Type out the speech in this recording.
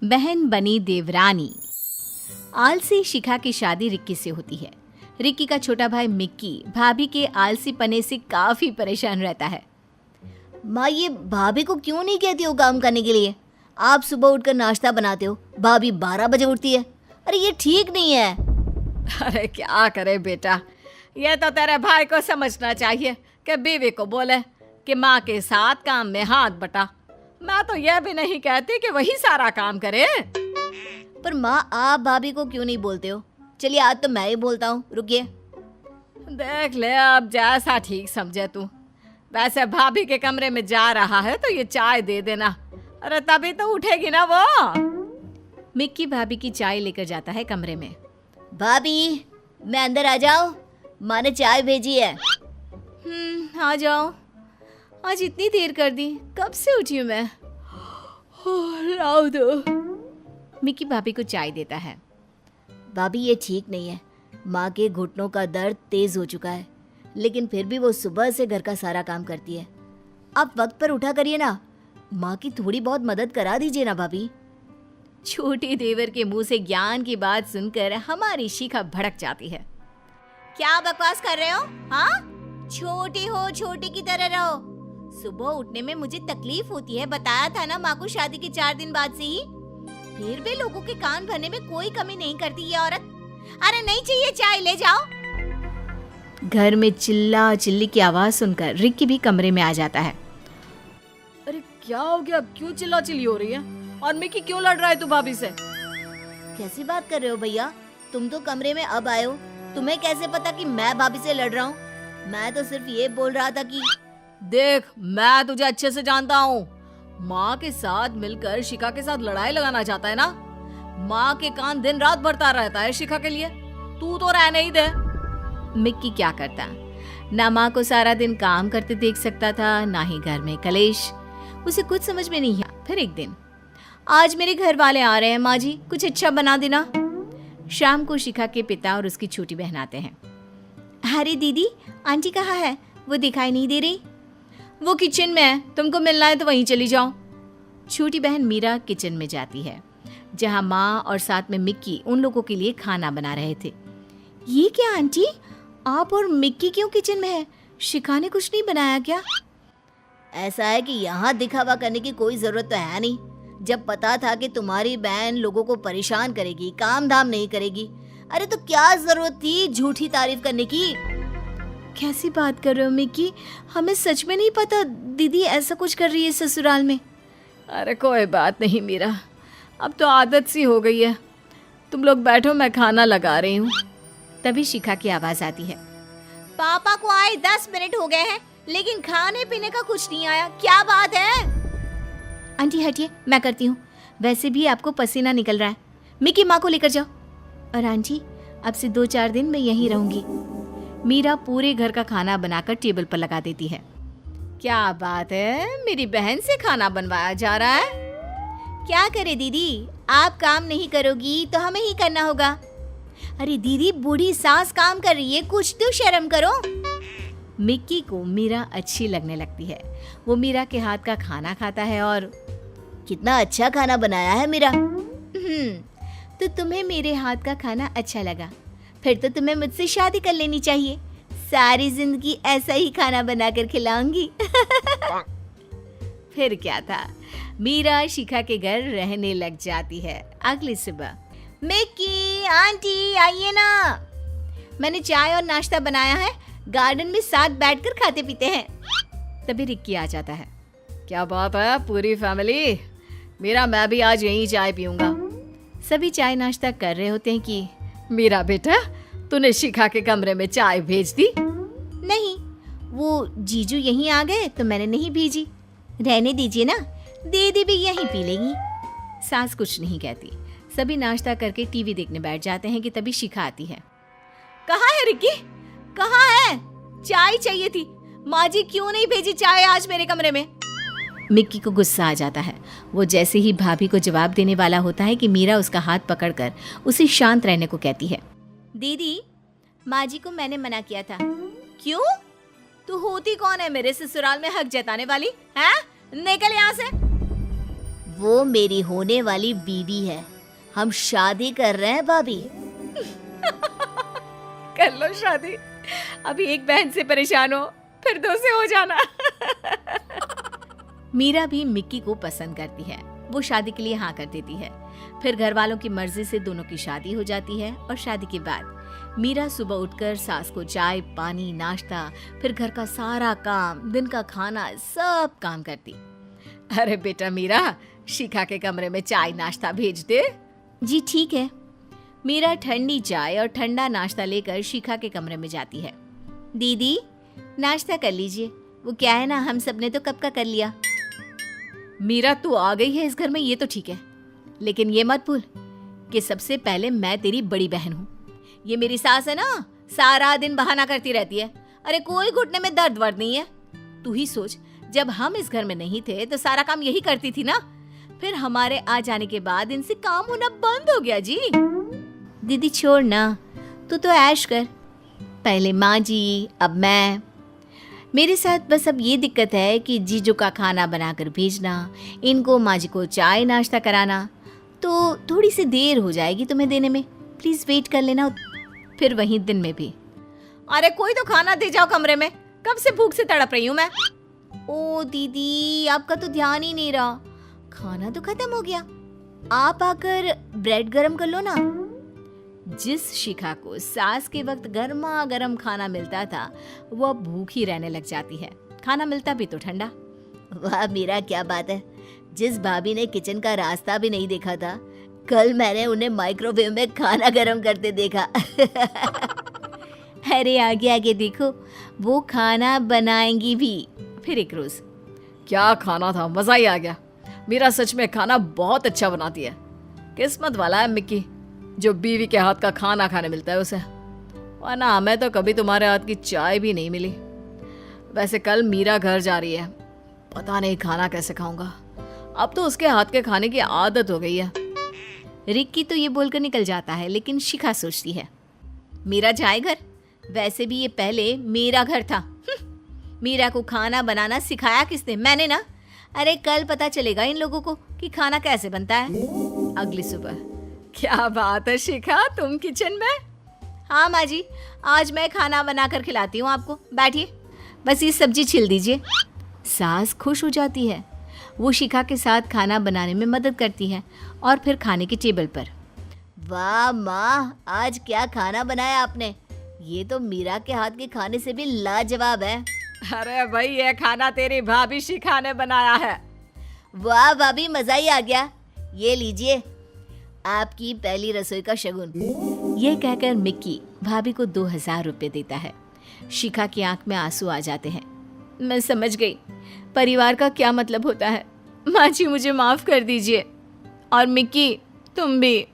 बहन बनी देवरानी। आलसी शिखा की शादी रिक्की से होती है। रिक्की का छोटा भाई मिक्की भाभी के आलसी पने से काफी परेशान रहता है। माँ, ये भाभी को क्यों नहीं कहती हो काम करने के लिए? आप सुबह उठकर नाश्ता बनाते हो, भाभी 12 बजे उठती है। अरे ये ठीक नहीं है। अरे क्या करे बेटा, ये तो तेरे भाई को समझना चाहिए कि बीवी को बोले कि माँ के साथ काम में हाथ बटा। मैं तो यह भी नहीं कहती कि वही सारा काम करे। पर माँ, आप भाभी को क्यों नहीं बोलते हो? चलिए आज तो मैं ही बोलता हूँ, रुकिए। देख ले, अब जैसा ठीक समझे तू। वैसे भाभी के कमरे में जा रहा है तो ये चाय दे देना। अरे तभी तो उठेगी ना वो। मिक्की भाभी की चाय लेकर जाता है कमरे में। भाभी, मैं अंदर आ जाऊं? माँ ने चाय भेजी है। आ जाओ। आज इतनी देर कर दी, कब से उठी हूँ मैं। लाओ दो। मिक्की भाभी को चाय देता है। भाभी, ये ठीक नहीं है। माँ के घुटनों का दर्द तेज हो चुका है, लेकिन फिर भी वो सुबह से घर का सारा काम करती है। आप वक्त पर उठा करिए ना। माँ की थोड़ी बहुत मदद करा दीजिए ना भाभी। छोटी देवर के मुंह से ज्ञान की बात सुनकर हमारी शिखा भड़क जाती है। क्या बकवास कर रहे हो? हाँ, छोटी हो, छोटी की तरह रहो। सुबह उठने में मुझे तकलीफ होती है, बताया था ना माँ को शादी के 4 दिन बाद से ही। फिर भी लोगों के कान भरने में कोई कमी नहीं करती ये औरत। अरे नहीं चाहिए चाय, ले जाओ। घर में चिल्ला चिल्ली की आवाज सुनकर रिक्की भी कमरे में आ जाता है। अरे क्या हो गया, क्यों चिल्ला चिल्ली हो रही है? और मिक्की क्यों लड़ रहा है तू भाभी से? कैसी बात कर रहे हो भैया? तुम तो कमरे में अब आए हो, तुम्हें कैसे पता कि मैं भाभी से लड़ रहा हूँ? मैं तो सिर्फ ये बोल रहा था कि देख, मैं तुझे अच्छे से जानता हूँ। माँ के साथ मिलकर शिखा के साथ लड़ाई लगाना चाहता है ना। माँ के कान दिन रात भरता रहता है शिखा के लिए। तू तो रहने ही दे। मिक्की क्या करता, ना माँ को सारा दिन काम करते देख सकता था, ना ही घर में कलेश। उसे कुछ समझ में नहीं आया। फिर एक दिन, आज मेरे घर वाले आ रहे हैं माँ जी, कुछ अच्छा बना देना। शाम को शिखा के पिता और उसकी छोटी बहन आते हैं। अरे दीदी, आंटी कहाँ है? वो दिखाई नहीं दे रही। वो किचन में है, तुमको मिलना है तो वहीं चली जाओ। छोटी बहन मीरा किचन में जाती है, जहाँ माँ और साथ में मिक्की उन लोगों के लिए खाना बना रहे थे। ये क्या आंटी, आप और मिक्की क्यों किचन में है? शिखा ने कुछ नहीं बनाया क्या? ऐसा है कि यहाँ दिखावा करने की कोई जरूरत तो है नहीं। जब पता था कि तुम्हारी बहन लोगों को परेशान करेगी, काम धाम नहीं करेगी, अरे तो क्या जरूरत थी झूठी तारीफ करने की? कैसी बात कर रहे हो मिक्की? हमें सच में नहीं पता दीदी ऐसा कुछ कर रही है ससुराल में। अरे कोई बात नहीं मीरा, अब तो आदत सी हो गई है। तुम लोग बैठो, मैं खाना लगा रही हूँ। तभी शिखा की आवाज आती है। पापा को आए 10 मिनट हो गए हैं, लेकिन खाने पीने का कुछ नहीं आया। क्या बात है? आंटी हटिए, मैं करती हूँ। वैसे भी आपको पसीना निकल रहा है। मिक्की माँ को लेकर जाओ। और आंटी, अब से 2-4 दिन मैं यहीं रहूंगी। मीरा पूरे घर का खाना बनाकर टेबल पर लगा देती है। क्या बात है, मेरी बहन से खाना बनवाया जा रहा है। क्या करे दीदी, आप काम नहीं करोगी तो हमें ही करना होगा। अरे दीदी, बूढ़ी सास काम कर रही है, कुछ तो शर्म करो। मिक्की को मीरा अच्छी लगने लगती है। वो मीरा के हाथ का खाना खाता है और कितना अच्छा खाना बनाया है मीरा। तो तुम्हें मेरे हाथ का खाना अच्छा लगा, फिर तो तुम्हें मुझसे शादी कर लेनी चाहिए। सारी जिंदगी ऐसा ही खाना बनाकर खिलाऊंगी। फिर क्या था, मीरा शिखा के घर रहने लग जाती है। अगली सुबह, मिक्की आंटी आइए ना, मैंने चाय और नाश्ता बनाया है, गार्डन में साथ बैठकर खाते पीते हैं। तभी रिक्की आ जाता है। क्या बात है, पूरी फैमिली? मीरा, मैं भी आज यहीं चाय पीऊंगा। सभी चाय नाश्ता कर रहे होते हैं कि मीरा बेटा, तूने शिखा के कमरे में चाय भेज दी? नहीं, वो जीजू यहीं आ गए तो मैंने नहीं भेजी। रहने दीजिए ना, दीदी भी यहीं पी लेगी। सास कुछ नहीं कहती। सभी नाश्ता करके टीवी देखने बैठ जाते हैं कि तभी शिखा आती है। कहाँ है रिक्की? कहाँ है? चाय चाहिए थी। माँ जी क्यों नहीं भेजी चाय आज मेरे कमरे में? मिक्की को गुस्सा आ जाता है। वो जैसे ही भाभी को जवाब देने वाला होता है कि मीरा उसका हाथ पकड़कर उसे शांत रहने को कहती है। दीदी, माँ जी को मैंने मना किया था। क्यों? तू होती कौन है मेरे ससुराल में हक जताने वाली? हैं? निकल यहाँ से। वो मेरी होने वाली बीवी है। हम शादी कर रहे हैं भाभी। कर लो शादी, अभी एक बहन से परेशान हो, फिर दो से हो जाना। मीरा भी मिक्की को पसंद करती है। वो शादी के लिए हाँ कर देती है। फिर घर वालों की मर्जी से दोनों की शादी हो जाती है और शादी के बाद मीरा सुबह उठकर सास को चाय पानी नाश्ता फिर घर का सारा काम दिन का खाना सब काम करती। अरे बेटा मीरा, शिखा के कमरे में चाय नाश्ता भेज दे। जी ठीक है। मीरा ठंडी चाय और ठंडा नाश्ता लेकर शिखा के कमरे में जाती है। दीदी नाश्ता कर लीजिए, वो क्या है ना, हम सब ने तो कब का कर लिया। मीरा तू आ गई है इस घर में, ये तो ठीक है, लेकिन ये मत भूल कि सबसे पहले मैं तेरी बड़ी बहन हूँ। ये मेरी सास है ना, सारा दिन बहाना करती रहती है। अरे कोई घुटने में दर्द वर्द नहीं है। तू ही सोच, जब हम इस घर में नहीं थे तो सारा काम यही करती थी ना। फिर हमारे आ जाने के बाद इनसे काम होना बंद हो गया जी। दीदी छोड़ ना, तू तो ऐश कर। पहले माँ जी, अब मैं। मेरे साथ बस अब ये दिक्कत है कि जीजू का खाना बनाकर भेजना, इनको माँ जी को चाय नाश्ता कराना, तो थोड़ी सी देर हो जाएगी तुम्हें देने में। प्लीज वेट कर लेना। फिर वहीं दिन में भी। अरे कोई तो खाना दे जाओ कमरे में, कब से भूख से तड़प रही हूँ मैं। ओ दीदी, आपका तो ध्यान ही नहीं रहा, खाना तो खत्म हो गया। आप आकर ब्रेड गरम कर लो ना। जिस शिखा को सास के वक्त गर्मा गर्म खाना मिलता था, वो अब भूखी रहने लग जाती है। खाना मिलता भी तो ठंडा। वाह मीरा, क्या बात है। जिस भाभी ने किचन का रास्ता भी नहीं देखा था, कल मैंने उन्हें माइक्रोवेव में खाना गरम करते देखा। अरे आगे आगे देखो, वो खाना बनाएंगी भी। फिर एक रोज क्या खाना था, मजा ही आ गया। मीरा सच में खाना बहुत अच्छा बनाती है। किस्मत वाला है मिक्की, जो बीवी के हाथ का खाना खाने मिलता है उसे, वरना हमें तो कभी तुम्हारे हाथ की चाय भी नहीं मिली। वैसे कल मीरा घर जा रही है, पता नहीं खाना कैसे खाऊंगा। अब तो उसके हाथ के खाने की आदत हो गई है। रिक्की तो ये बोलकर निकल जाता है, लेकिन शिखा सोचती है मीरा जाए घर। वैसे भी ये पहले मेरा घर था। मीरा को खाना बनाना सिखाया किसने? मैंने ना। अरे कल पता चलेगा इन लोगों को कि खाना कैसे बनता है। अगली सुबह। क्या बात है शिखा, तुम किचन में? हाँ माँ जी, आज मैं खाना बनाकर खिलाती हूँ आपको। बैठिए, बस ये सब्जी छिल दीजिए। सास खुश हो जाती है। वो शिखा के साथ खाना बनाने में मदद करती है और फिर खाने की टेबल पर। वाह माँ, आज क्या खाना बनाया आपने। ये तो मीरा के हाथ के खाने से भी लाजवाब है। अरे भाई, ये खाना तेरी भाभी शिखा ने बनाया है। वाह भाभी, मजा ही आ गया। ये लीजिए आपकी पहली रसोई का शगुन। ये कहकर मिक्की भाभी को 2000 रुपये देता है। शिखा की आंख में आंसू आ जाते हैं। मैं समझ गई परिवार का क्या मतलब होता है। माँ जी मुझे माफ कर दीजिए, और मिक्की तुम भी।